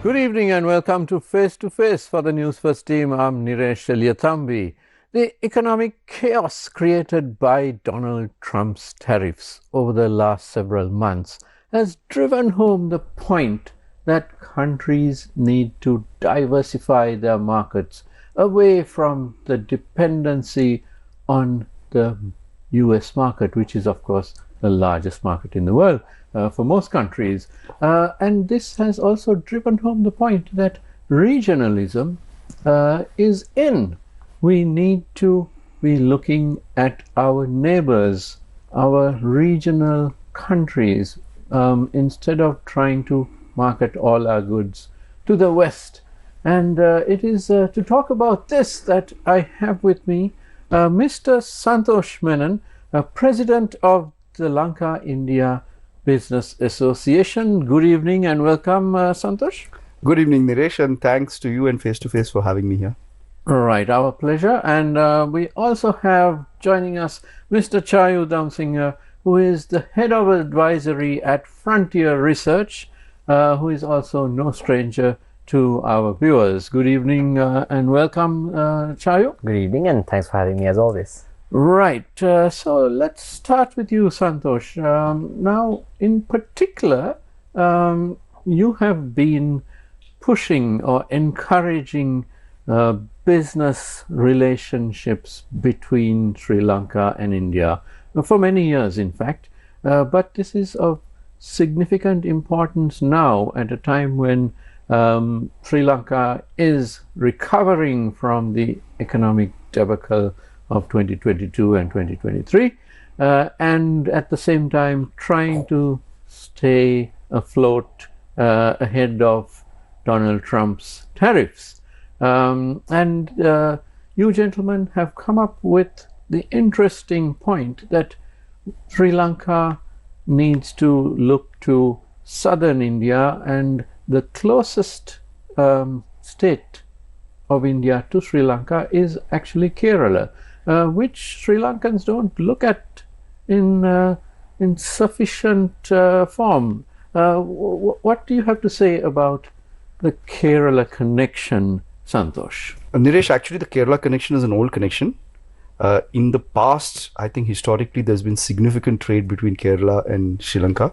Good evening and welcome to Face for the Newsfirst team. I'm Niresh Eliathambi. The economic chaos created by Donald Trump's tariffs over the last several months has driven home the point that countries need to diversify their markets away from the dependency on the US market, which is, of course, the largest market in the world for most countries. And this has also driven home the point that regionalism is in. We need to be looking at our neighbors, our regional countries, instead of trying to market all our goods to the West. And it is to talk about this that I have with me Mr. Santosh Menon, President of the Lanka India Business Association. Good evening and welcome, Santosh. Good evening, Niresh, and thanks to you and Face to Face for having me here. Right, our pleasure. And we also have joining us Mr. Chayu Damsinghe, who is the head of advisory at Frontier Research, who is also no stranger to our viewers. Good evening and welcome, Chayu. Good evening and thanks for having me as always. Right, so let's start with you, Santosh. Now, in particular, you have been pushing or encouraging business relationships between Sri Lanka and India for many years, in fact. But this is of significant importance now at a time when Sri Lanka is recovering from the economic debacle of 2022 and 2023, and at the same time trying to stay afloat ahead of Donald Trump's tariffs. And you gentlemen have come up with the interesting point that Sri Lanka needs to look to southern India, and the closest state of India to Sri Lanka is actually Kerala, which Sri Lankans don't look at in sufficient form. What do you have to say about the Kerala connection, Santosh? Niresh, actually the Kerala connection is an old connection. In the past, I think historically there's been significant trade between Kerala and Sri Lanka,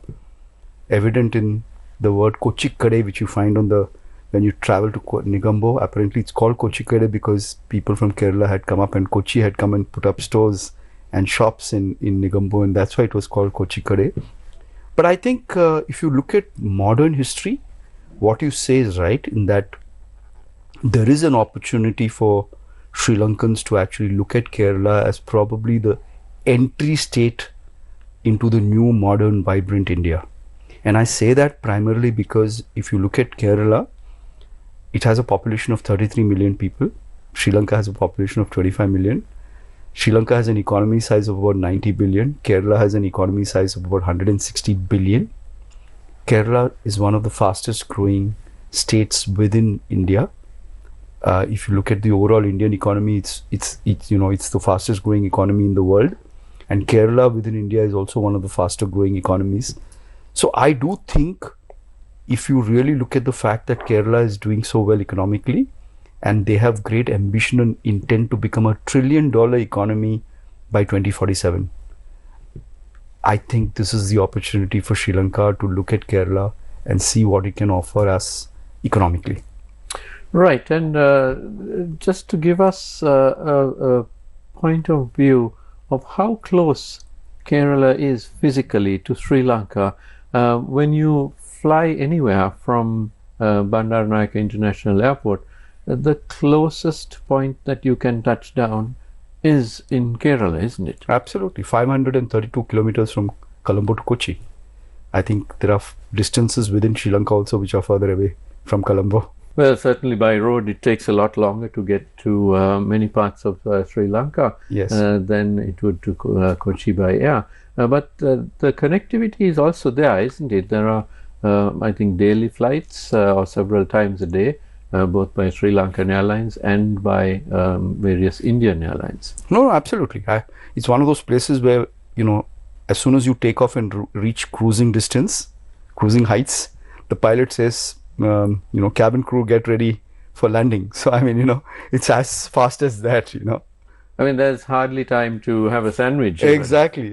evident in the word Kochikkade, which you find on the when you travel to Negombo. Apparently it's called Kochikkade because people from Kerala had come up and Kochi had come and put up stores and shops in Negombo, and that's why it was called Kochikkade. But I think if you look at modern history, what you say is right in that there is an opportunity for Sri Lankans to actually look at Kerala as probably the entry state into the new modern vibrant India. And I say that primarily because if you look at Kerala, it has a population of 33 million people. Sri Lanka has a population of 25 million. Sri Lanka has an economy size of about 90 billion. Kerala has an economy size of about 160 billion. Kerala is one of the fastest growing states within India. If you look at the overall Indian economy, it's the fastest growing economy in the world. And Kerala within India is also one of the faster growing economies. So I do think if you really look at the fact that Kerala is doing so well economically and they have great ambition and intent to become a $1 trillion economy by 2047, I think this is the opportunity for Sri Lanka to look at Kerala and see what it can offer us economically. Right, and just to give us a point of view of how close Kerala is physically to Sri Lanka, when you fly anywhere from Bandaranaike International Airport, the closest point that you can touch down is in Kerala, isn't it? Absolutely, 532 kilometers from Colombo to Kochi. I think there are distances within Sri Lanka also which are further away from Colombo. Well, certainly by road it takes a lot longer to get to many parts of Sri Lanka than it would to Kochi by air. But the connectivity is also there, isn't it? There are, I think, daily flights or several times a day, both by Sri Lankan Airlines and by various Indian airlines. No, absolutely. It's one of those places where, as soon as you take off and reach cruising distance, cruising heights, the pilot says, cabin crew, get ready for landing. So I mean, it's as fast as that. I mean, there's hardly time to have a sandwich. Even. Exactly.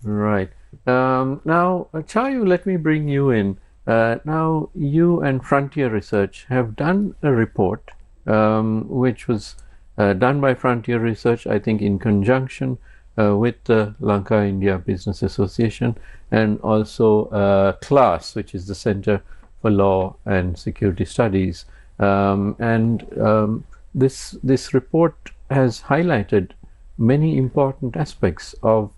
Right. Now, Chayu, let me bring you in. Now, you and Frontier Research have done a report which was done by Frontier Research, I think, in conjunction with the Lanka India Business Association and also CLAS, which is the Center for Law and Security Studies. This report has highlighted many important aspects of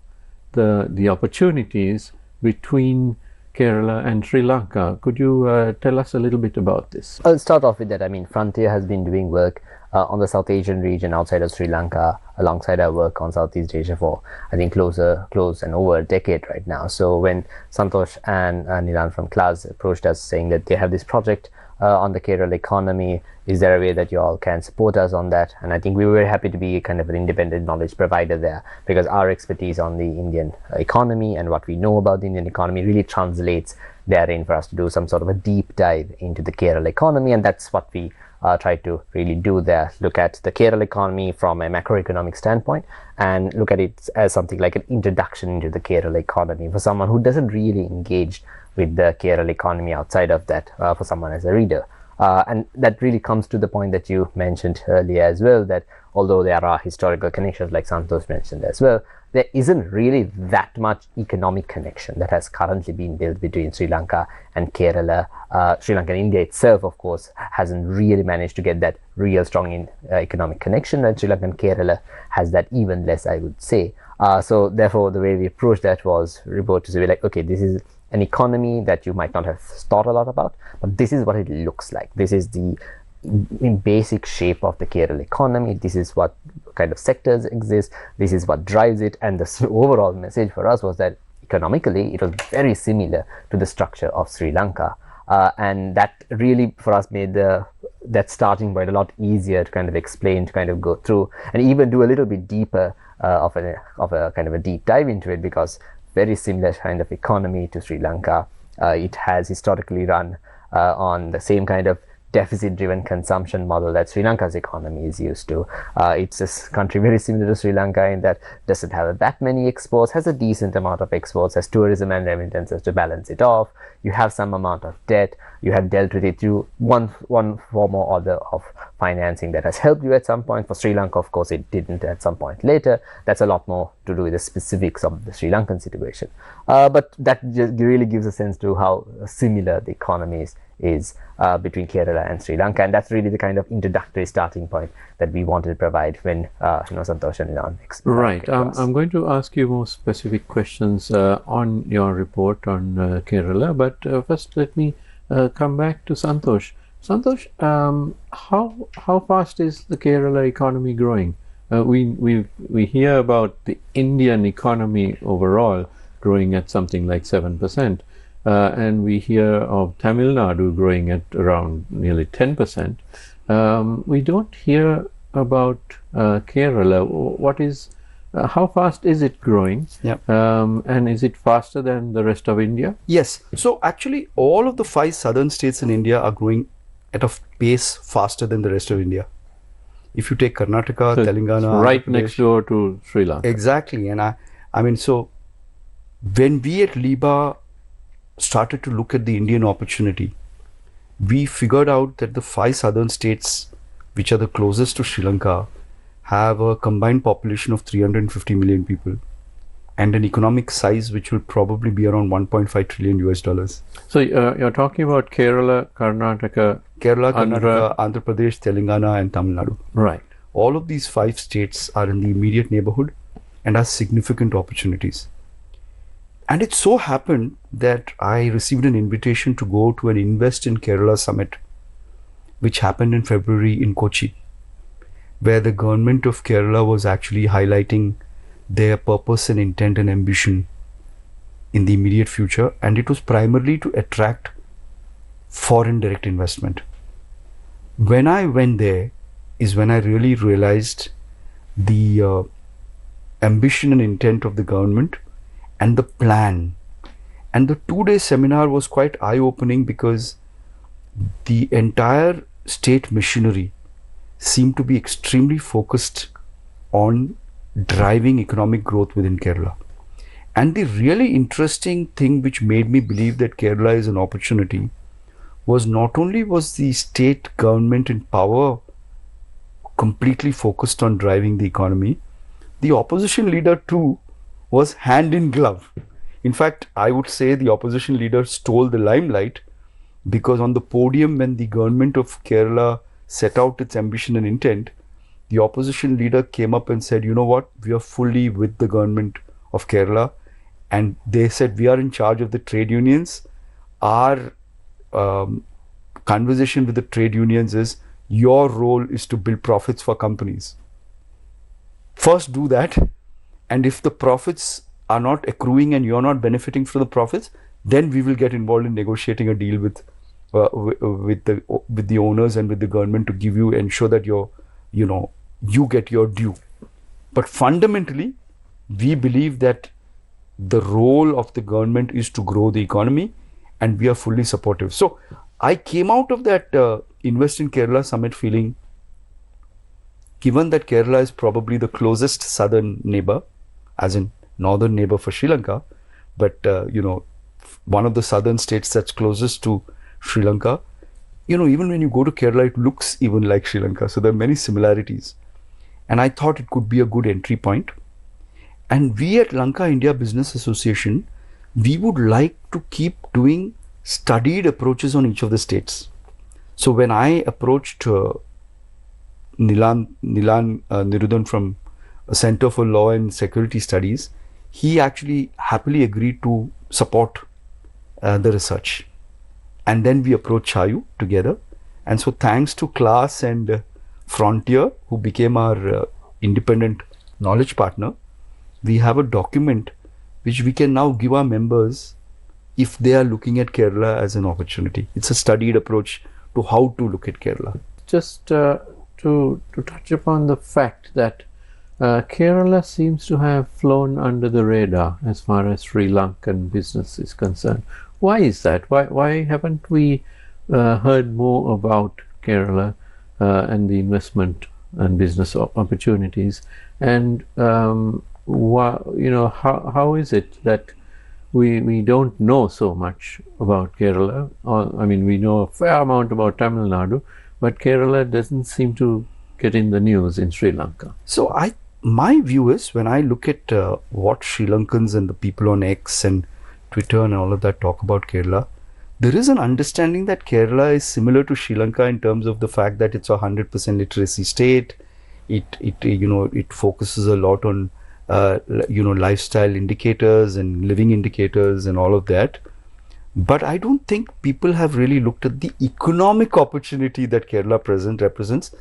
the opportunities between Kerala and Sri Lanka. Could you tell us a little bit about this? I'll start off with that. I mean, Frontier has been doing work on the South Asian region outside of Sri Lanka alongside our work on Southeast Asia for, I think, close and over a decade right now. So when Santosh and Nilan from CLAS approached us saying that they have this project on the Kerala economy, is there a way that you all can support us on that? And I think we were very happy to be kind of an independent knowledge provider there, because our expertise on the Indian economy and what we know about the Indian economy really translates therein for us to do some sort of a deep dive into the Kerala economy. And that's what we try to really do there. Look at the Kerala economy from a macroeconomic standpoint and look at it as something like an introduction into the Kerala economy for someone who doesn't really engage with the Kerala economy outside of that, for someone as a reader. And that really comes to the point that you mentioned earlier as well, that although there are historical connections like Santosh mentioned as well, there isn't really that much economic connection that has currently been built between Sri Lanka and Kerala. Sri Lanka and India itself, of course, hasn't really managed to get that real strong economic connection, and Sri Lanka and Kerala has that even less, I would say. So therefore, the way we approached that was report to say, like, okay, this is an economy that you might not have thought a lot about, but this is what it looks like. This is the basic shape of the Kerala economy. This is what kind of sectors exist. This is what drives it. And the overall message for us was that economically, it was very similar to the structure of Sri Lanka. And that really, for us, made that starting point a lot easier to kind of explain, to kind of go through, and even do a little bit deeper of a kind of a deep dive into it, because very similar kind of economy to Sri Lanka. It has historically run on the same kind of deficit-driven consumption model that Sri Lanka's economy is used to. It's a country very similar to Sri Lanka in that doesn't have that many exports, has a decent amount of exports, has tourism and remittances to balance it off. You have some amount of debt. You have dealt with it through one form or other of financing that has helped you at some point. For Sri Lanka, of course, it didn't at some point later. That's a lot more to do with the specifics of the Sri Lankan situation. But that just really gives a sense to how similar the economies is between Kerala and Sri Lanka, and that's really the kind of introductory starting point that we wanted to provide when Santosh and Nilan explained. Right. I'm going to ask you more specific questions on your report on Kerala, but first let me come back to Santosh. Santosh, how fast is the Kerala economy growing? We hear about the Indian economy overall growing at something like 7%. And we hear of Tamil Nadu growing at around nearly 10%. We don't hear about Kerala. How fast is it growing? Yeah. And is it faster than the rest of India? Yes. So actually, all of the 5 southern states in India are growing at a pace faster than the rest of India. If you take Karnataka, so Telangana, right next door to Sri Lanka. Exactly. And I mean, so when we at LIBA started to look at the Indian opportunity, we figured out that the 5 southern states, which are the closest to Sri Lanka, have a combined population of 350 million people and an economic size which will probably be around 1.5 trillion US dollars. So you're talking about Kerala, Karnataka, Andhra Pradesh, Telangana and Tamil Nadu. Right. All of these 5 states are in the immediate neighborhood and have significant opportunities. And it so happened that I received an invitation to go to an Invest in Kerala summit, which happened in February in Kochi, where the government of Kerala was actually highlighting their purpose and intent and ambition in the immediate future. And it was primarily to attract foreign direct investment. When I went there is when I really realized the ambition and intent of the government and the plan. And the 2-day seminar was quite eye-opening, because the entire state machinery seemed to be extremely focused on driving economic growth within Kerala. And the really interesting thing which made me believe that Kerala is an opportunity was not only was the state government in power completely focused on driving the economy, the opposition leader too was hand in glove. In fact, I would say the opposition leader stole the limelight, because on the podium when the government of Kerala set out its ambition and intent, the opposition leader came up and said, you know what, we are fully with the government of Kerala. And they said, we are in charge of the trade unions. Our conversation with the trade unions is, your role is to build profits for companies. First do that, and if the profits are not accruing and you're not benefiting from the profits, then we will get involved in negotiating a deal with the owners and with the government to give you, ensure that you get your due. But fundamentally, we believe that the role of the government is to grow the economy, and we are fully supportive. So I came out of that Invest in Kerala Summit feeling, given that Kerala is probably the closest southern neighbor, as in northern neighbor for Sri Lanka, but one of the southern states that's closest to Sri Lanka, even when you go to Kerala, it looks even like Sri Lanka. So there are many similarities. And I thought it could be a good entry point. And we at Lanka India Business Association, we would like to keep doing studied approaches on each of the states. So when I approached Nilan Nirudan from Center for Law and Security Studies, he actually happily agreed to support the research. And then we approached Chayu together. And so thanks to Class and Frontier, who became our independent knowledge partner, we have a document which we can now give our members if they are looking at Kerala as an opportunity. It's a studied approach to how to look at Kerala. Just to touch upon the fact that Kerala seems to have flown under the radar as far as Sri Lankan business is concerned. Why is that? Why haven't we heard more about Kerala and the investment and business opportunities? And how is it that we don't know so much about Kerala? We know a fair amount about Tamil Nadu, but Kerala doesn't seem to get in the news in Sri Lanka. So my view is, when I look at what Sri Lankans and the people on X and Twitter and all of that talk about Kerala, there is an understanding that Kerala is similar to Sri Lanka in terms of the fact that it's a 100% literacy state. It focuses a lot on lifestyle indicators and living indicators and all of that. But I don't think people have really looked at the economic opportunity that Kerala represents.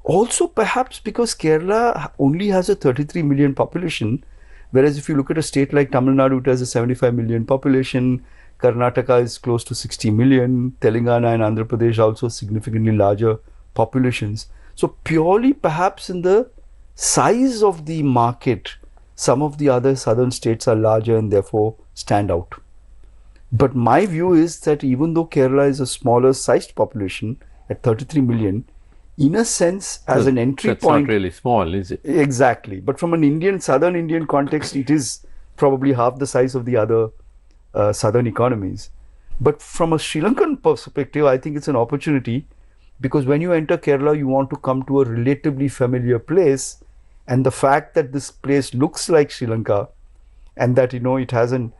Also, perhaps because Kerala only has a 33 million population, whereas if you look at a state like Tamil Nadu, it has a 75 million population. Karnataka is close to 60 million. Telangana and Andhra Pradesh also significantly larger populations. So purely perhaps in the size of the market, some of the other southern states are larger and therefore stand out. But my view is that even though Kerala is a smaller sized population at 33 million, in a sense, as an entry point... That's not really small, is it? Exactly. But from an southern Indian context, it is probably half the size of the other southern economies. But from a Sri Lankan perspective, I think it's an opportunity, because when you enter Kerala, you want to come to a relatively familiar place. And the fact that this place looks like Sri Lanka, and that, it has a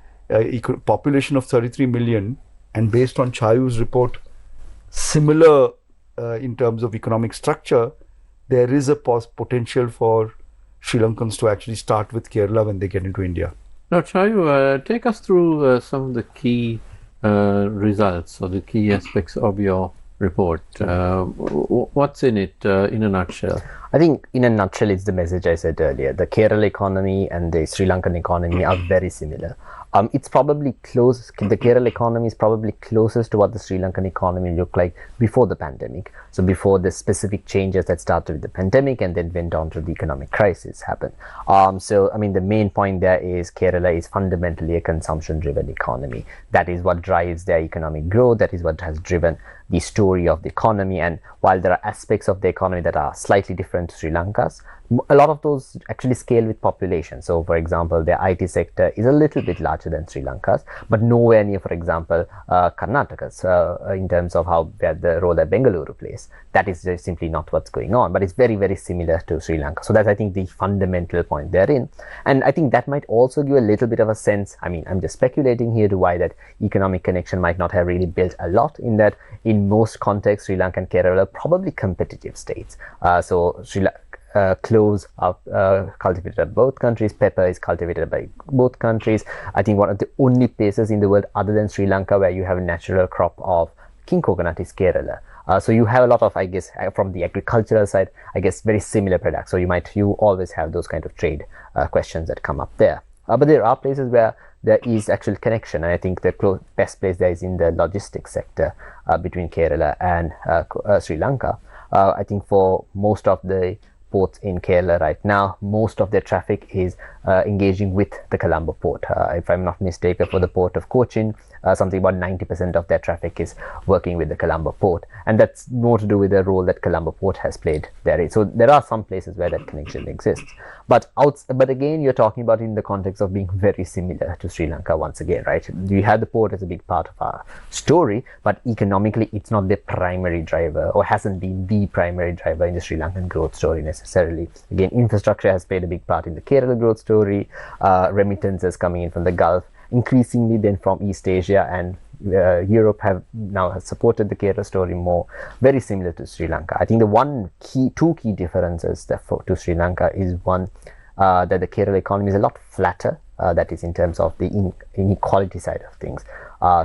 population of 33 million, and based on Chayu's report, similar in terms of economic structure, there is a potential for Sri Lankans to actually start with Kerala when they get into India. Now, Chayu, take us through some of the key results or the key aspects of your report. What's in it in a nutshell? I think in a nutshell, it's the message I said earlier. The Kerala economy and the Sri Lankan economy are very similar. It's probably close. The Kerala economy is probably closest to what the Sri Lankan economy looked like before the pandemic. So before the specific changes that started with the pandemic and then went on to the economic crisis happened. The main point there is Kerala is fundamentally a consumption-driven economy. That is what drives their economic growth. That is what has driven the story of the economy. And while there are aspects of the economy that are slightly different to Sri Lanka's, a lot of those actually scale with population. So, for example, the IT sector is a little bit larger than Sri Lanka's, but nowhere near, for example, Karnataka's in terms of how the role that Bengaluru plays. That is just simply not what's going on, but it's very, very similar to Sri Lanka. So that's, I think, the fundamental point therein. And I think that might also give a little bit of a sense. I mean, I'm just speculating here to why that economic connection might not have really built a lot, in that in most contexts, Sri Lanka and Kerala are probably competitive states. So Sri Lanka, cloves are cultivated by both countries. Pepper is cultivated by both countries. I think one of the only places in the world other than Sri Lanka where you have a natural crop of king coconut is Kerala. So you have a lot of, I guess, from the agricultural side, I guess, very similar products. So you always have those kind of trade questions that come up there. But there are places where there is actual connection, and I think the best place there is in the logistics sector between Kerala and Sri Lanka. I think for most of the ports in Kerala right now, most of their traffic is engaging with the Colombo port. If I'm not mistaken, for the port of Cochin, something about 90% of their traffic is working with the Colombo port, and that's more to do with the role that Colombo port has played there. So there are some places where that connection exists, but again, you're talking about in the context of being very similar to Sri Lanka once again, right? We have the port as a big part of our story, but economically it's not the primary driver, or hasn't been the primary driver in the Sri Lankan growth story necessarily. Again, infrastructure has played a big part in the Kerala growth story, remittances coming in from the Gulf, increasingly then from East Asia and Europe have now supported the Kerala story more, very similar to Sri Lanka. I think the two key differences to Sri Lanka is one, that the Kerala economy is a lot flatter, that is in terms of the inequality side of things.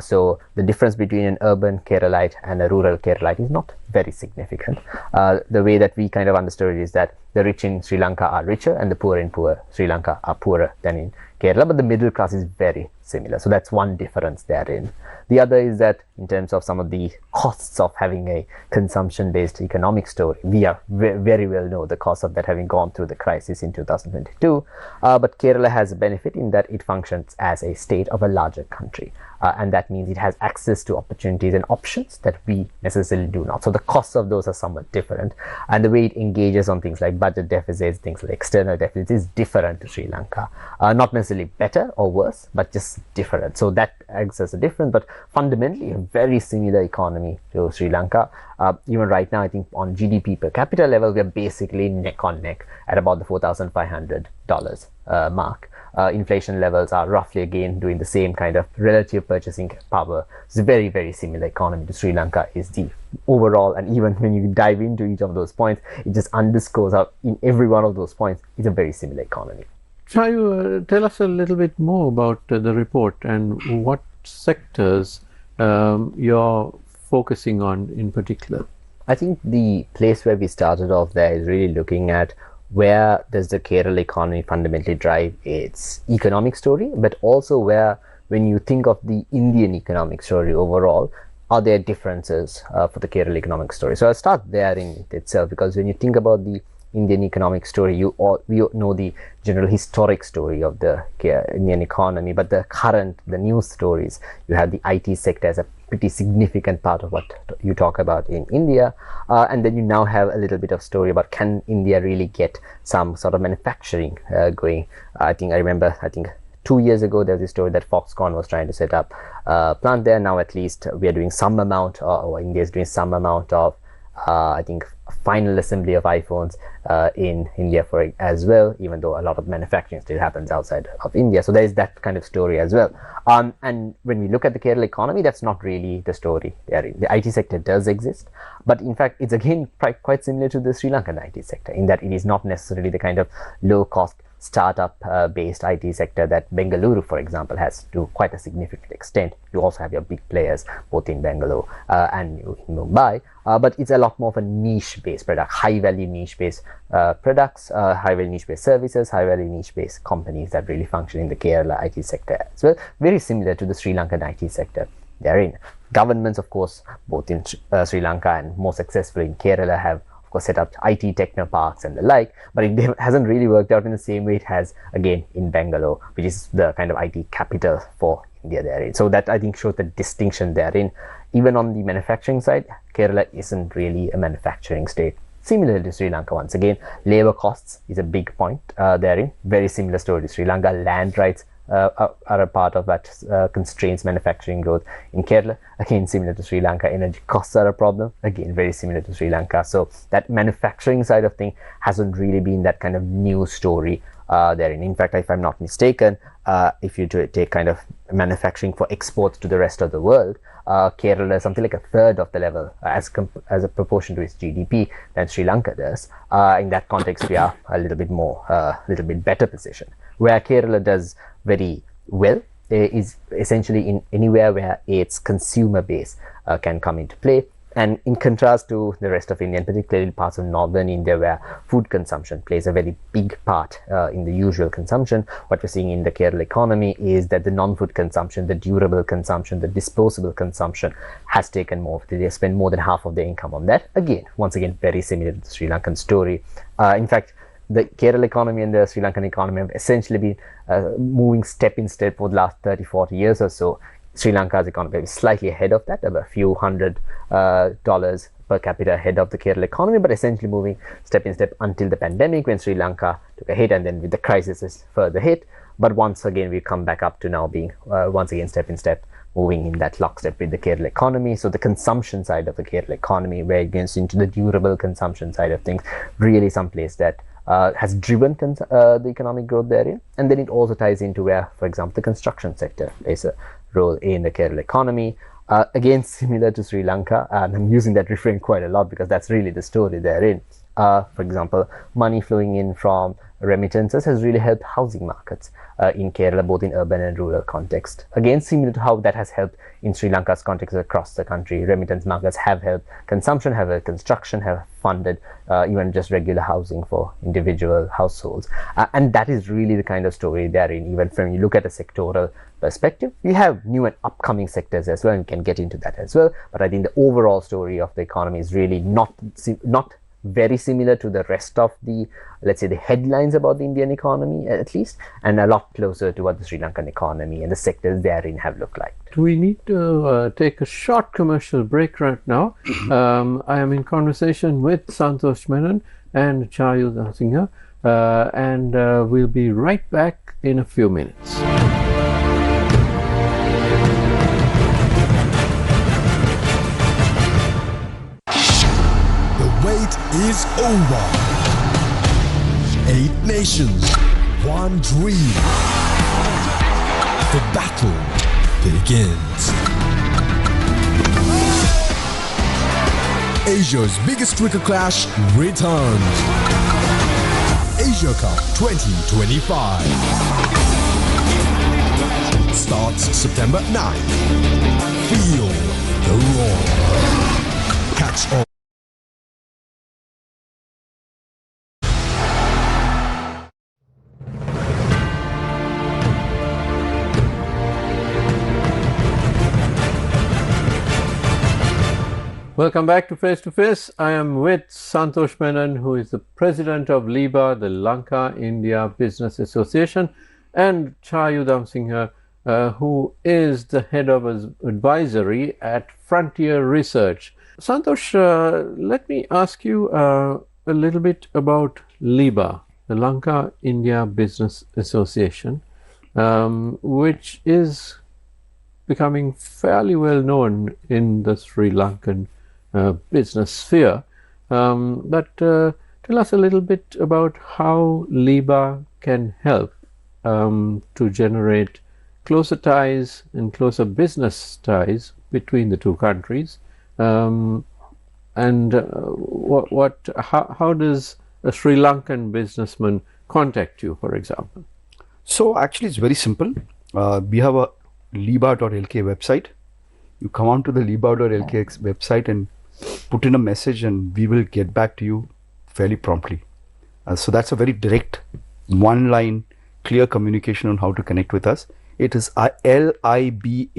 So the difference between an urban Keralite and a rural Keralite is not very significant. The way that we kind of understood it is that the rich in Sri Lanka are richer and the poor in Sri Lanka are poorer than in Kerala, but the middle class is very similar. So that's one difference therein. The other is that in terms of some of the costs of having a consumption-based economic story, we are very well know the cost of that, having gone through the crisis in 2022. But Kerala has a benefit in that it functions as a state of a larger country. And that means it has access to opportunities and options that we necessarily do not. So the costs of those are somewhat different. And the way it engages on things like budget deficits, things like external deficits is different to Sri Lanka. Not necessarily better or worse, but just different. So that acts as a difference, but fundamentally a very similar economy to Sri Lanka. Even right now, I think on GDP per capita level, we're basically neck on neck at about the $4,500 mark. Inflation levels are roughly again doing the same kind of relative purchasing power. It's a very, very similar economy to Sri Lanka is the overall, and even when you dive into each of those points, it just underscores how in every one of those points it's a very similar economy. Chayu, tell us a little bit more about the report and what sectors you're focusing on in particular. I think the place where we started off there is really looking at where does the Kerala economy fundamentally drive its economic story, but also where, when you think of the Indian economic story overall, are there differences for the Kerala economic story? So I'll start there in itself, because when you think about the Indian economic story, we know the general historic story of the Indian economy, but the news stories, you have the IT sector as a pretty significant part of what you talk about in India, and then you now have a little bit of story about, can India really get some sort of manufacturing going? I remember 2 years ago there was a story that Foxconn was trying to set up a plant there. Now at least we are doing some amount, or India is doing some amount of final assembly of iPhones in India as well, even though a lot of manufacturing still happens outside of India. So there is that kind of story as well. And when we look at the Kerala economy, that's not really the story there. The IT sector does exist, but in fact it's again quite similar to the Sri Lankan IT sector, in that it is not necessarily the kind of low-cost startup based IT sector that Bengaluru, for example, has to quite a significant extent. You also have your big players both in Bangalore and in Mumbai, but it's a lot more of a niche based product, high value niche based products, high value niche based services, high value niche based companies that really function in the Kerala IT sector as well. Very similar to the Sri Lankan IT sector therein. Governments, of course, both in Sri Lanka and more successfully in Kerala, have set up IT technoparks and the like, but it hasn't really worked out in the same way it has again in Bangalore, which is the kind of IT capital for India therein. So that I think shows the distinction therein. Even on the manufacturing side, Kerala isn't really a manufacturing state. Similar to Sri Lanka, once again, labor costs is a big point therein. Very similar story to Sri Lanka. Land rights are a part of that constraints manufacturing growth. In Kerala, again, similar to Sri Lanka, energy costs are a problem. Again, very similar to Sri Lanka. So that manufacturing side of thing hasn't really been that kind of new story therein. In fact, if I'm not mistaken, if you take kind of manufacturing for exports to the rest of the world, Kerala is something like a third of the level as a proportion to its GDP than Sri Lanka does. In that context, we are a little bit more, little bit better positioned. Where Kerala does very well is essentially in anywhere where its consumer base can come into play. And in contrast to the rest of India, and particularly parts of northern India, where food consumption plays a very big part in the usual consumption, what we're seeing in the Kerala economy is that the non-food consumption, the durable consumption, the disposable consumption has taken more. They spend more than half of their income on that. Again, once again, very similar to the Sri Lankan story. In fact, the Kerala economy and the Sri Lankan economy have essentially been moving step in step for the last 30-40 years or so. Sri Lanka's economy is slightly ahead of that, about a few $100 per capita ahead of the Kerala economy, but essentially moving step in step until the pandemic, when Sri Lanka took a hit, and then with the crisis is further hit. But once again, we come back up to now being once again step in step moving in that lockstep with the Kerala economy. So the consumption side of the Kerala economy, where it gets into the durable consumption side of things, really someplace that has driven the economic growth therein. And then it also ties into where, for example, the construction sector plays a role in the Kerala economy. Again, similar to Sri Lanka, and I'm using that refrain quite a lot because that's really the story therein. For example, money flowing in from remittances has really helped housing markets in Kerala, both in urban and rural context. Again, similar to how that has helped in Sri Lanka's context across the country. Remittance markets have helped consumption, have helped construction, have funded even just regular housing for individual households. And that is really the kind of story therein. Even when you look at a sectoral perspective, we have new and upcoming sectors as well, and we can get into that as well. But I think the overall story of the economy is really not very similar to the rest of the, let's say, the headlines about the Indian economy at least, and a lot closer to what the Sri Lankan economy and the sectors therein have looked like. Do we need to take a short commercial break right now? I am in conversation with Santosh Menon and Chayu Damsinghe, and we'll be right back in a few minutes. Is over. 8 nations, 1 dream. The battle begins. Asia's biggest cricket clash returns. Asia Cup 2025 starts September 9th. Feel the roar. Catch all. Welcome back to Face to Face. I am with Santosh Menon, who is the president of LIBA, the Lanka India Business Association, and Chayu Damsinghe, who is the head of advisory at Frontier Research. Santosh, let me ask you a little bit about LIBA, the Lanka India Business Association, which is becoming fairly well known in the Sri Lankan business sphere. But tell us a little bit about how LIBA can help to generate closer ties and closer business ties between the two countries. And how does a Sri Lankan businessman contact you, for example? So actually it's very simple. We have a liba.lk website. You come on to the liba.lk website and put in a message, and we will get back to you fairly promptly. So that's a very direct, one line, clear communication on how to connect with us. It is liba.lk,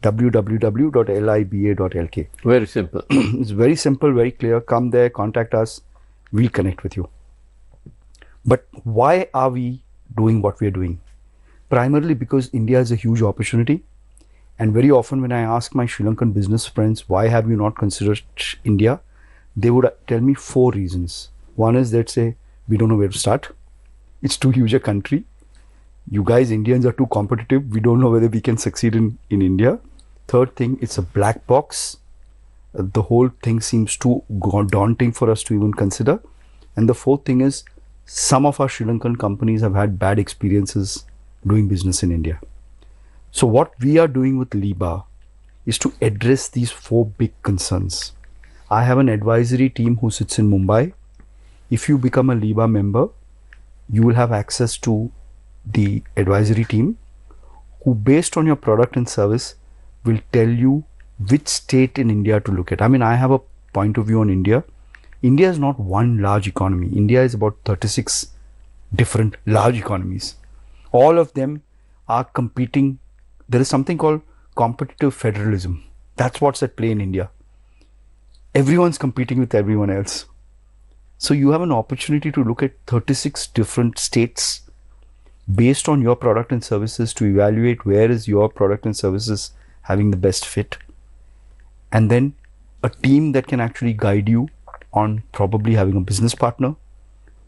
www.liba.lk. Very simple. It's very simple, very clear. Come there, contact us, we'll connect with you. But why are we doing what we are doing? primarily because India is a huge opportunity. And very often when I ask my Sri Lankan business friends, why have you not considered India? They would tell me 4 reasons. One is they'd say, we don't know where to start. It's too huge a country. You guys, Indians, are too competitive. We don't know whether we can succeed in India. Third thing, it's a black box. The whole thing seems too daunting for us to even consider. And the fourth thing is, some of our Sri Lankan companies have had bad experiences doing business in India. So what we are doing with LIBA is to address these 4 big concerns. I have an advisory team who sits in Mumbai. If you become a LIBA member, you will have access to the advisory team who, based on your product and service, will tell you which state in India to look at. I mean, I have a point of view on India. India is not one large economy. India is about 36 different large economies. All of them are competing. There is something called competitive federalism. That's what's at play in India. Everyone's competing with everyone else. So you have an opportunity to look at 36 different states based on your product and services to evaluate where is your product and services having the best fit. And then a team that can actually guide you on probably having a business partner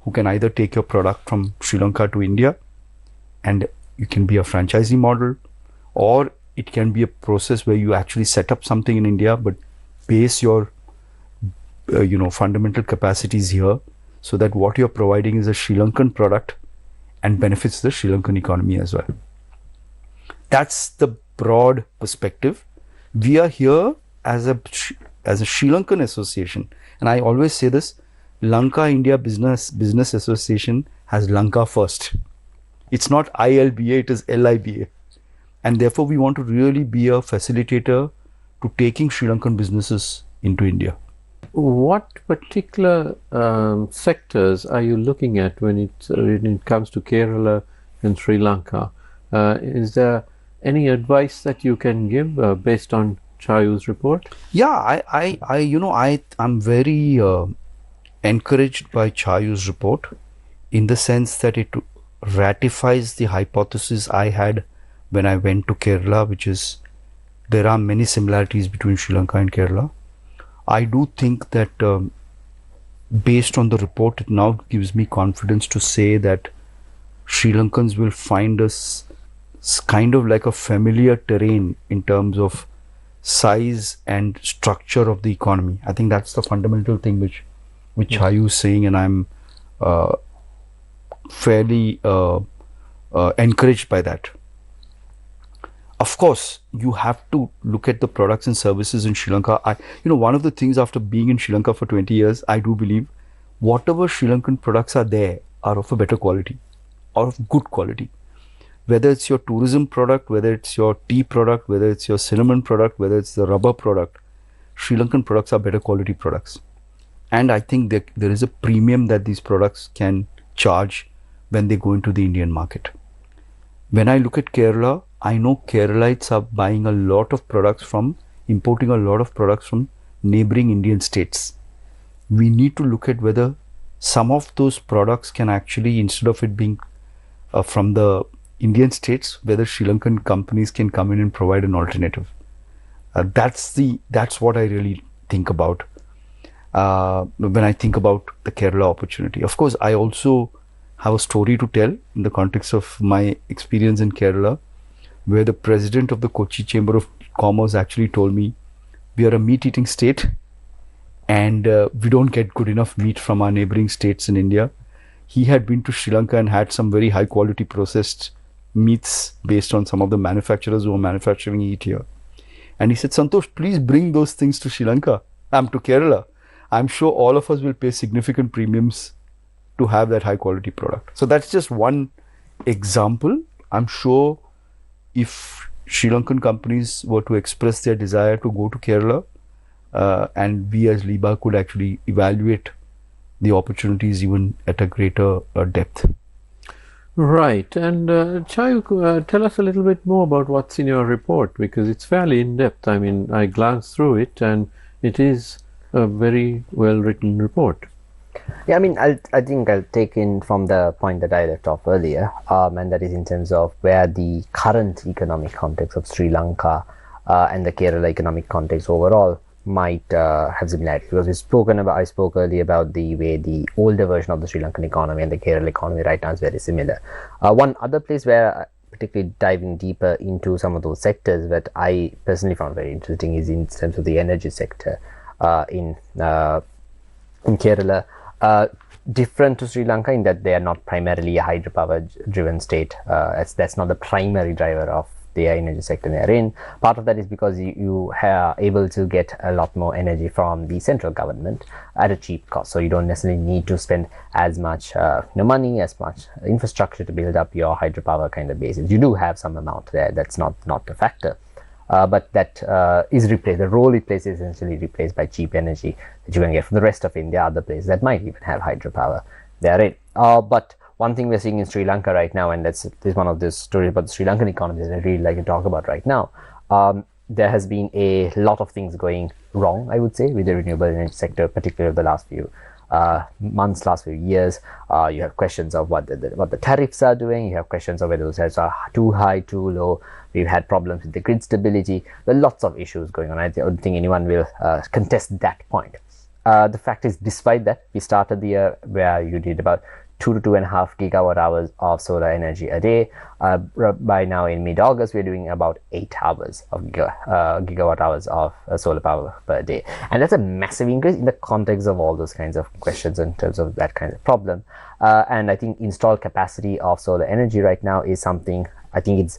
who can either take your product from Sri Lanka to India and you can be a franchisee model, or it can be a process where you actually set up something in India but base your fundamental capacities here so that what you're providing is a Sri Lankan product and benefits the Sri Lankan economy as well. That's the broad perspective. We are here as a Sri Lankan association, and I always say this: Lanka India Business Association has Lanka first. It's not ILBA, it is LIBA, and therefore we want to really be a facilitator to taking Sri Lankan businesses into India. What particular sectors are you looking at when it comes to Kerala and Sri Lanka? Is there any advice that you can give based on Chayu's report? Yeah, I'm very encouraged by Chayu's report in the sense that it ratifies the hypothesis I had when I went to Kerala, which is there are many similarities between Sri Lanka and Kerala. I do think that based on the report, it now gives me confidence to say that Sri Lankans will find us kind of like a familiar terrain in terms of size and structure of the economy. I think that's the fundamental thing which Chayu is saying, and I'm fairly encouraged by that. Of course, you have to look at the products and services in Sri Lanka. One of the things after being in Sri Lanka for 20 years, I do believe whatever Sri Lankan products are there are of a better quality or of good quality. Whether it's your tourism product, whether it's your tea product, whether it's your cinnamon product, whether it's the rubber product, Sri Lankan products are better quality products. And I think that there is a premium that these products can charge when they go into the Indian market. When I look at Kerala, I know Keralites are buying a lot of products importing a lot of products from neighboring Indian states. We need to look at whether some of those products can actually, instead of it being from the Indian states, whether Sri Lankan companies can come in and provide an alternative. That's what I really think about when I think about the Kerala opportunity. Of course, I also have a story to tell in the context of my experience in Kerala, where the president of the Kochi Chamber of Commerce actually told me, we are a meat-eating state and we don't get good enough meat from our neighboring states in India. He had been to Sri Lanka and had some very high-quality processed meats based on some of the manufacturers who are manufacturing it here. And he said, Santosh, please bring those things to Sri Lanka, to Kerala. I'm sure all of us will pay significant premiums to have that high-quality product. So that's just one example. I'm sure if Sri Lankan companies were to express their desire to go to Kerala, and we as LIBA could actually evaluate the opportunities even at a greater depth. Right. And Chayu, tell us a little bit more about what's in your report, because it's fairly in-depth. I mean, I glanced through it and it is a very well-written report. Yeah, I mean, I think I'll take in from the point that I left off earlier, and that is in terms of where the current economic context of Sri Lanka and the Kerala economic context overall might have similarities. Because I spoke earlier about the way the older version of the Sri Lankan economy and the Kerala economy right now is very similar. One other place where particularly diving deeper into some of those sectors that I personally found very interesting is in terms of the energy sector in Kerala. Different to Sri Lanka in that they are not primarily a hydropower driven state. That's not the primary driver of the energy sector they're in. Part of that is because you are able to get a lot more energy from the central government at a cheap cost. So you don't necessarily need to spend as much money, as much infrastructure to build up your hydropower kind of bases. You do have some amount there. That's not a factor. But that is replaced. The role it plays is essentially replaced by cheap energy that you can get from the rest of India, other places that might even have hydropower therein. But one thing we're seeing in Sri Lanka right now, and this is one of the stories about the Sri Lankan economy that I really like to talk about right now. There has been a lot of things going wrong, I would say, with the renewable energy sector, particularly the last few months, last few years. You have questions of what the tariffs are doing. You have questions of whether those tariffs are too high, too low. We've had problems with the grid stability. There are lots of issues going on. I don't think anyone will contest that point. The fact is, despite that, we started the year where you did about 2 to 2.5 gigawatt hours of solar energy a day. By now in mid-August, we're doing about 8 hours of gigawatt hours of solar power per day. And that's a massive increase in the context of all those kinds of questions in terms of that kind of problem. And I think installed capacity of solar energy right now is something, I think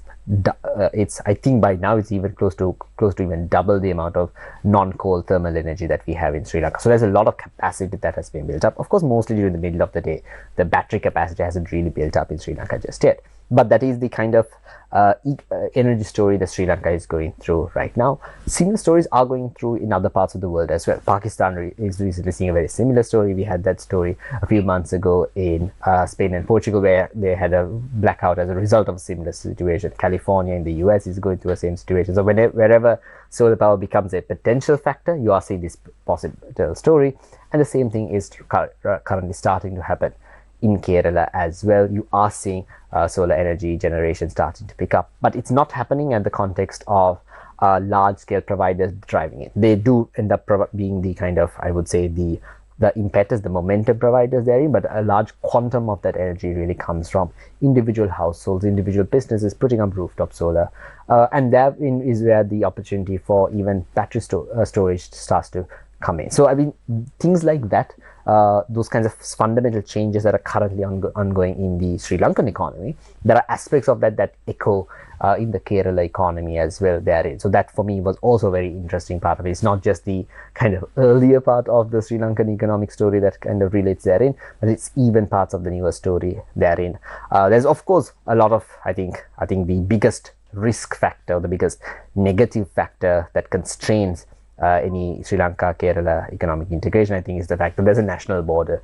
I think by now it's even close to even double the amount of non-coal thermal energy that we have in Sri Lanka. So there's a lot of capacity that has been built up. Of course, mostly during the middle of the day. The battery capacity hasn't really built up in Sri Lanka just yet. But that is the kind of energy story that Sri Lanka is going through right now. Similar stories are going through in other parts of the world as well. Pakistan is recently seeing a very similar story. We had that story a few months ago in Spain and Portugal, where they had a blackout as a result of a similar situation. California in the US is going through the same situation. So wherever solar power becomes a potential factor, you are seeing this possible story. And the same thing is currently starting to happen in Kerala as well. You are seeing solar energy generation starting to pick up, but it's not happening at the context of large-scale providers driving it. They do end up being the kind of, I would say, the impetus, the momentum providers therein, but a large quantum of that energy really comes from individual households, individual businesses putting up rooftop solar, and therein is where the opportunity for even battery storage starts to come in. So I mean, things like that, those kinds of fundamental changes that are currently ongoing in the Sri Lankan economy, there are aspects of that echo in the Kerala economy as well therein. So that for me was also a very interesting part of it. It's not just the kind of earlier part of the Sri Lankan economic story that kind of relates therein, but it's even parts of the newer story therein. There's of course a lot of, I think the biggest risk factor, the biggest negative factor that constrains any Sri Lanka Kerala economic integration, I think, is the fact that there's a national border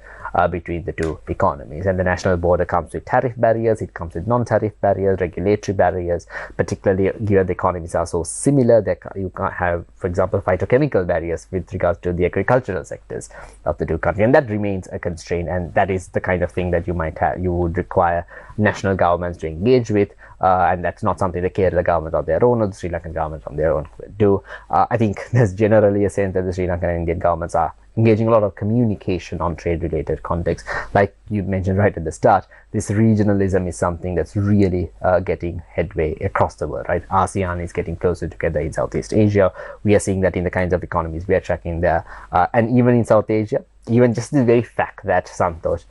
between the two economies, and the national border comes with tariff barriers, it comes with non-tariff barriers, regulatory barriers, particularly given the economies are so similar that you can't have, for example, phytochemical barriers with regards to the agricultural sectors of the two countries, and that remains a constraint, and that is the kind of thing that you would require national governments to engage with, and that's not something the Kerala government on their own or the Sri Lankan government on their own would do. I think there's generally a sense that the Sri Lankan and Indian governments are engaging a lot of communication on trade-related contexts. Like you mentioned right at the start, this regionalism is something that's really getting headway across the world, right? ASEAN is getting closer together in Southeast Asia. We are seeing that in the kinds of economies we are tracking there. And even in South Asia, even just the very fact that Santosh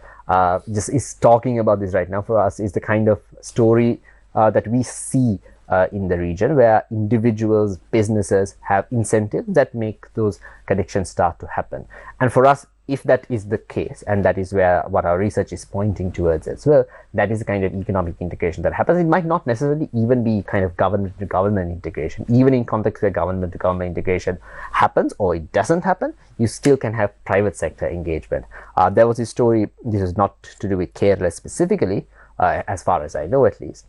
just is talking about this right now for us is the kind of story that we see in the region, where individuals, businesses have incentives that make those connections start to happen. And for us, if that is the case, and that is where what our research is pointing towards as well, that is the kind of economic integration that happens. It might not necessarily even be kind of government to government integration. Even in context where government to government integration happens or it doesn't happen, you still can have private sector engagement. There was a story, this is not to do with Kerala specifically, as far as I know at least.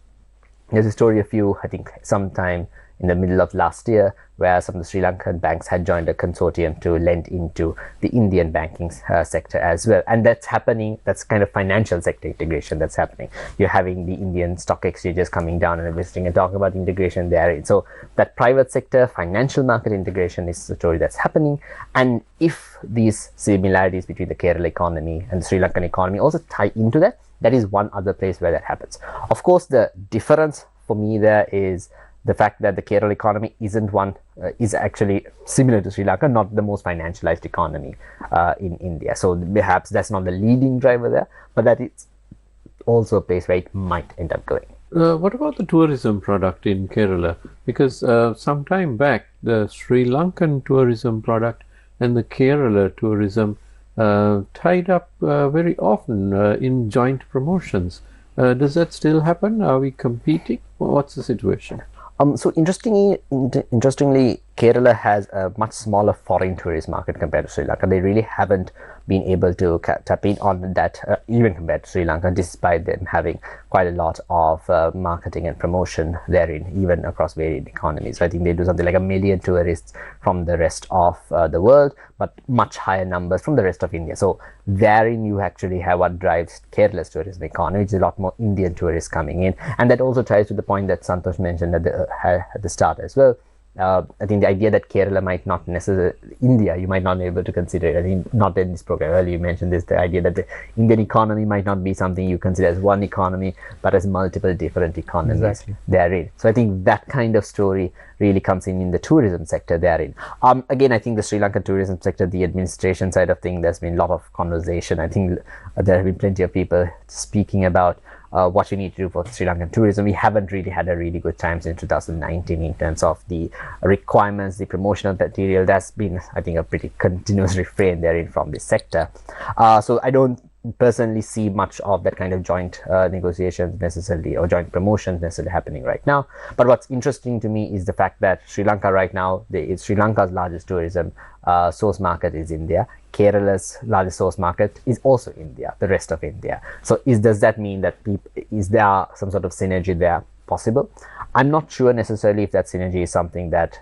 There's a story I think sometime in the middle of last year, where some of the Sri Lankan banks had joined a consortium to lend into the Indian banking sector as well. And that's happening, that's kind of financial sector integration that's happening. You're having the Indian stock exchanges coming down and visiting and talking about integration there. So that private sector, financial market integration is the story that's happening. And if these similarities between the Kerala economy and the Sri Lankan economy also tie into that, that is one other place where that happens. Of course, the difference for me there is the fact that the Kerala economy is actually similar to Sri Lanka, not the most financialized economy in India. So perhaps that's not the leading driver there, but that is also a place where it might end up going. What about the tourism product in Kerala? Because some time back, the Sri Lankan tourism product and the Kerala tourism tied up very often in joint promotions. Does that still happen? Are we competing? What's the situation? So interestingly, Kerala has a much smaller foreign tourist market compared to Sri Lanka. They really haven't been able to tap in on that, even compared to Sri Lanka, despite them having quite a lot of marketing and promotion therein, even across varied economies. So I think they do something like 1 million tourists from the rest of the world, but much higher numbers from the rest of India. So therein you actually have what drives Kerala's tourism economy, which is a lot more Indian tourists coming in. And that also ties to the point that Santosh mentioned at the start as well. I think the idea that Kerala might not necessarily, India, you might not be able to consider it. I think not in this program, earlier you mentioned this, the idea that the Indian economy might not be something you consider as one economy, but as multiple different economies therein. So I think that kind of story really comes in the tourism sector therein. Again, I think the Sri Lankan tourism sector, the administration side of things, there's been a lot of conversation. I think there have been plenty of people speaking about what you need to do for Sri Lankan tourism. We haven't really had a really good time since 2019 in terms of the requirements, the promotional material. That's been, I think, a pretty continuous refrain therein from this sector. So I don't personally see much of that kind of joint negotiations necessarily, or joint promotions necessarily happening right now. But what's interesting to me is the fact that Sri Lanka right now, Sri Lanka's largest tourism source market is India. Kerala's largest source market is also India, the rest of India. So does that mean that is there some sort of synergy there possible? I'm not sure necessarily if that synergy is something that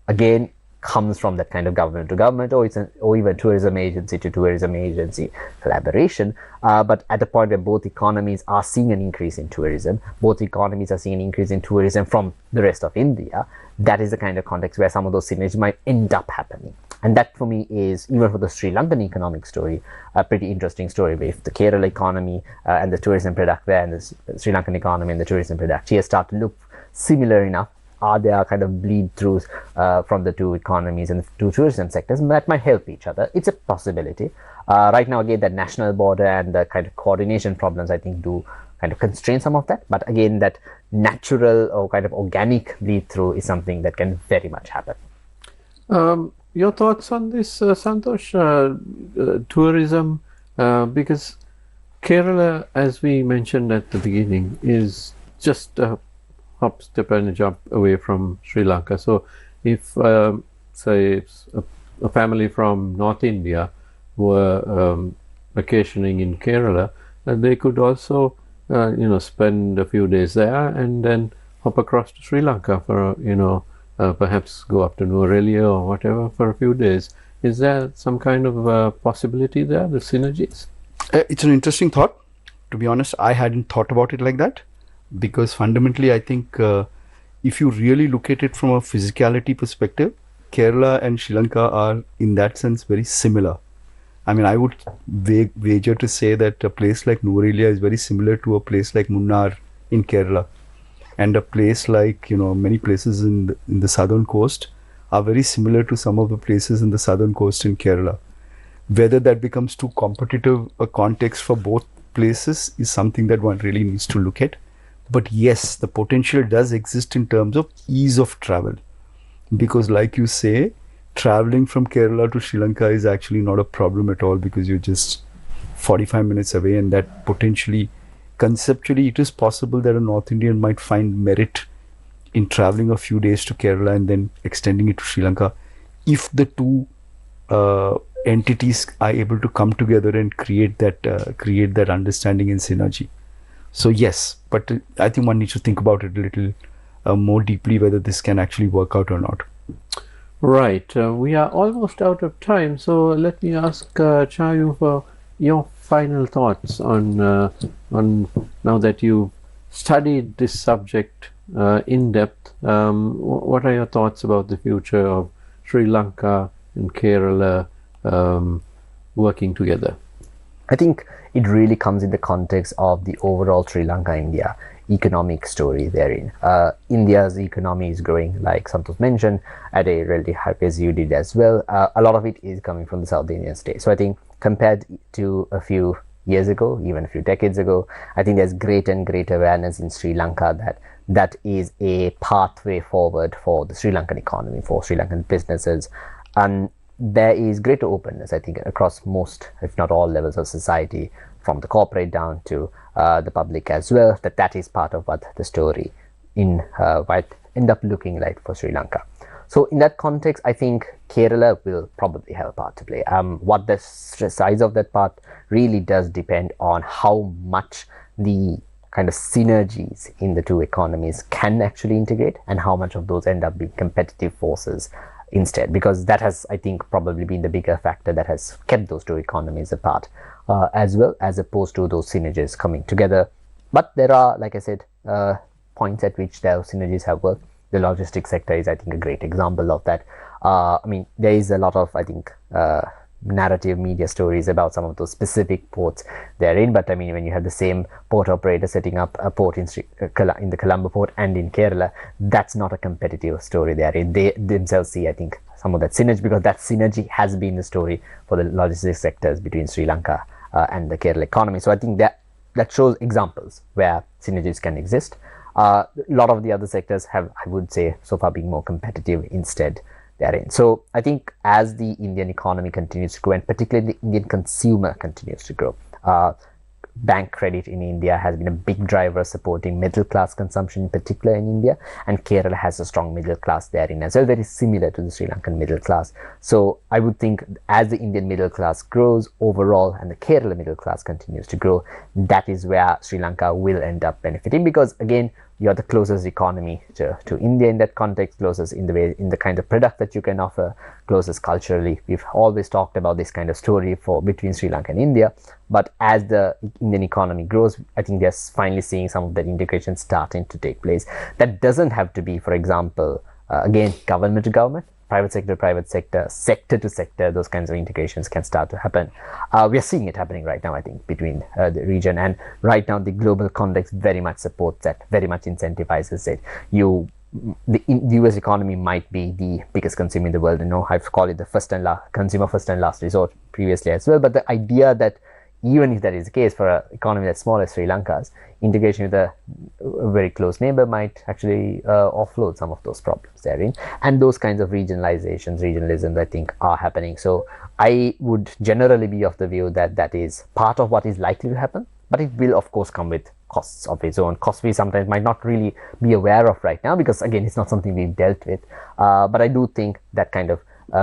again comes from that kind of government to government, or even tourism agency to tourism agency collaboration. But at the point where both economies are seeing an increase in tourism, both economies are seeing an increase in tourism from the rest of India, that is the kind of context where some of those synergies might end up happening. And that for me is, even for the Sri Lankan economic story, a pretty interesting story. If the Kerala economy and the tourism product there, and the Sri Lankan economy and the tourism product here start to look similar enough, are there kind of bleed throughs from the two economies and the two tourism sectors that might help each other? It's a possibility. Right now, again, that national border and the kind of coordination problems, I think, do kind of constrain some of that. But again, that natural or kind of organic bleed through is something that can very much happen. Your thoughts on this, Santosh? Tourism, because Kerala, as we mentioned at the beginning, is just a hop, step and a jump away from Sri Lanka. So if, say, a family from North India were vacationing in Kerala, they could also, spend a few days there and then hop across to Sri Lanka for, perhaps go up to Nuwara or whatever for a few days. Is there some kind of possibility there, the synergies? It's an interesting thought. To be honest, I hadn't thought about it like that, because fundamentally I think if you really look at it from a physicality perspective, Kerala and Sri Lanka are in that sense very similar. I mean, I would wager to say that a place like Nuwara is very similar to a place like Munnar in Kerala. And a place like, many places in the southern coast are very similar to some of the places in the southern coast in Kerala. Whether that becomes too competitive a context for both places is something that one really needs to look at. But yes, the potential does exist in terms of ease of travel. Because like you say, traveling from Kerala to Sri Lanka is actually not a problem at all, because you're just 45 minutes away, and that potentially, conceptually, it is possible that a North Indian might find merit in traveling a few days to Kerala and then extending it to Sri Lanka, if the two entities are able to come together and create that understanding and synergy. So yes, but I think one needs to think about it a little more deeply whether this can actually work out or not. Right. We are almost out of time, so let me ask Chayu for your final thoughts on now that you've studied this subject in depth. What are your thoughts about the future of Sri Lanka and Kerala working together? I think it really comes in the context of the overall Sri Lanka-India economic story therein. India's economy is growing, like Santosh mentioned, at a relatively high pace. You did as well. A lot of it is coming from the South Indian states. So I think compared to a few years ago, even a few decades ago, I think there's greater and greater awareness in Sri Lanka that is a pathway forward for the Sri Lankan economy, for Sri Lankan businesses. And there is greater openness, I think, across most, if not all, levels of society, from the corporate down to the public as well, that is part of what the story might end up looking like for Sri Lanka. So in that context, I think Kerala will probably have a part to play. What the size of that part really does depend on how much the kind of synergies in the two economies can actually integrate, and how much of those end up being competitive forces instead, because that has, I think, probably been the bigger factor that has kept those two economies apart, as well, as opposed to those synergies coming together. But there are, like I said, points at which those synergies have worked. The logistics sector is, I think, a great example of that. I mean, there is a lot of, I think, narrative media stories about some of those specific ports therein, but I mean, when you have the same port operator setting up a port in the Colombo port and in Kerala, that's not a competitive story therein. They themselves see, I think, some of that synergy, because that synergy has been the story for the logistics sectors between Sri Lanka and the Kerala economy. So I think that shows examples where synergies can exist. A lot of the other sectors have, I would say, so far been more competitive instead therein. So I think as the Indian economy continues to grow, and particularly the Indian consumer continues to grow, bank credit in India has been a big driver supporting middle class consumption, in particular in India, and Kerala has a strong middle class therein as well, very similar to the Sri Lankan middle class. So I would think as the Indian middle class grows overall and the Kerala middle class continues to grow, that is where Sri Lanka will end up benefiting, because again, you're the closest economy to India in that context, closest in the kind of product that you can offer, closest culturally. We've always talked about this kind of story between Sri Lanka and India, but as the Indian economy grows, I think they're finally seeing some of that integration starting to take place. That doesn't have to be, for example, again, government to government, private sector to private sector, sector to sector. Those kinds of integrations can start to happen. We are seeing it happening right now, I think, between the region, and right now the global context very much supports that, very much incentivizes it. The US economy might be the biggest consumer in the world. I've called it the consumer first and last resort previously as well. But the idea that even if that is the case for an economy that's small as Sri Lanka's, integration with a very close neighbor might actually offload some of those problems therein. And those kinds of regionalisms, I think, are happening. So I would generally be of the view that that is part of what is likely to happen, but it will, of course, come with costs of its own. Costs we sometimes might not really be aware of right now, because, again, it's not something we've dealt with. But I do think that kind of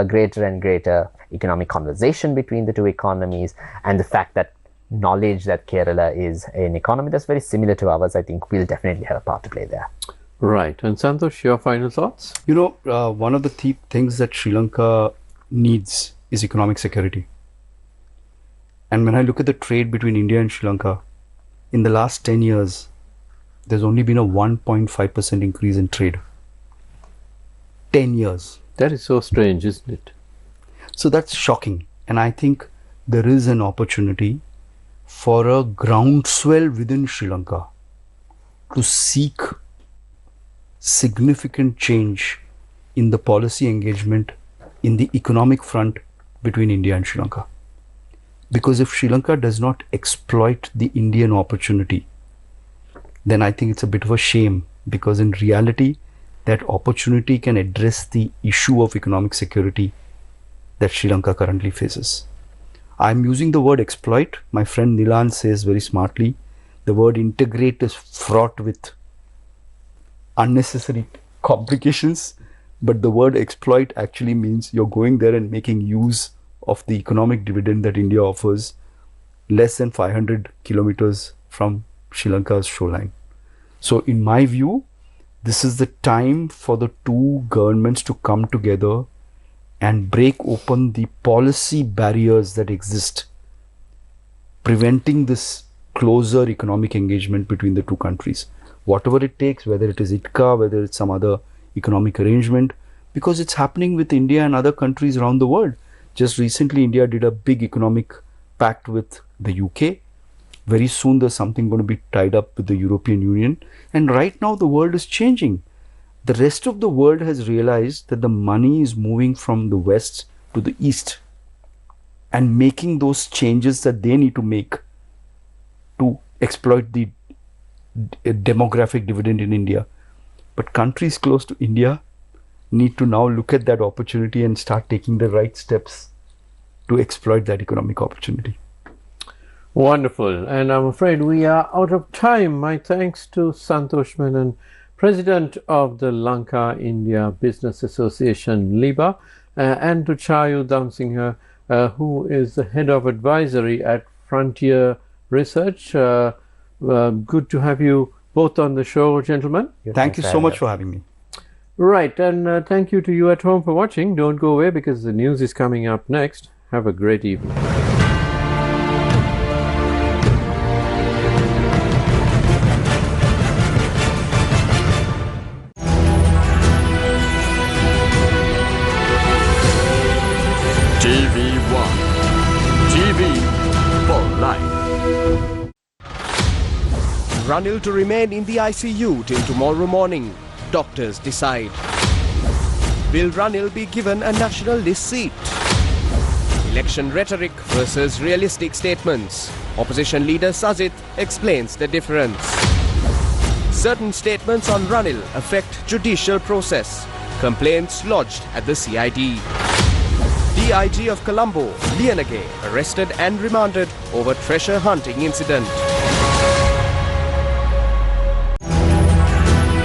greater and greater economic conversation between the two economies, and the fact that knowledge that Kerala is an economy that's very similar to ours, I think will definitely have a part to play there. Right. And Santosh, your final thoughts? One of the things that Sri Lanka needs is economic security. And when I look at the trade between India and Sri Lanka, in the last 10 years, there's only been a 1.5% increase in trade. 10 years. That is so strange, isn't it? So that's shocking. And I think there is an opportunity for a groundswell within Sri Lanka to seek significant change in the policy engagement in the economic front between India and Sri Lanka. Because if Sri Lanka does not exploit the Indian opportunity, then I think it's a bit of a shame, because in reality, that opportunity can address the issue of economic security that Sri Lanka currently faces. I'm using the word exploit. My friend Nilan says very smartly, the word integrate is fraught with unnecessary complications, but the word exploit actually means you're going there and making use of the economic dividend that India offers less than 500 kilometers from Sri Lanka's shoreline. So in my view, this is the time for the two governments to come together and break open the policy barriers that exist, preventing this closer economic engagement between the two countries. Whatever it takes, whether it is ITCA, whether it's some other economic arrangement, because it's happening with India and other countries around the world. Just recently, India did a big economic pact with the UK. Very soon, there's something going to be tied up with the European Union. And right now, the world is changing. The rest of the world has realized that the money is moving from the West to the East and making those changes that they need to make to exploit the demographic dividend in India. But countries close to India need to now look at that opportunity and start taking the right steps to exploit that economic opportunity. Wonderful. And I'm afraid we are out of time. My thanks to Santosh Menon, President of the Lanka India Business Association, LIBA, and to Chayu Damsinghe, who is the Head of Advisory at Frontier Research. Good to have you both on the show, gentlemen. Thank you so much for having me. Right, and thank you to you at home for watching. Don't go away because the news is coming up next. Have a great evening. TV1. TV for life. Ranil to remain in the ICU till tomorrow morning. Doctors decide. Will Ranil be given a national list seat? Election rhetoric versus realistic statements. Opposition leader Sajid explains the difference. Certain statements on Ranil affect judicial process. Complaints lodged at the CID. DIG of Colombo, Lianage, arrested and remanded over treasure hunting incident.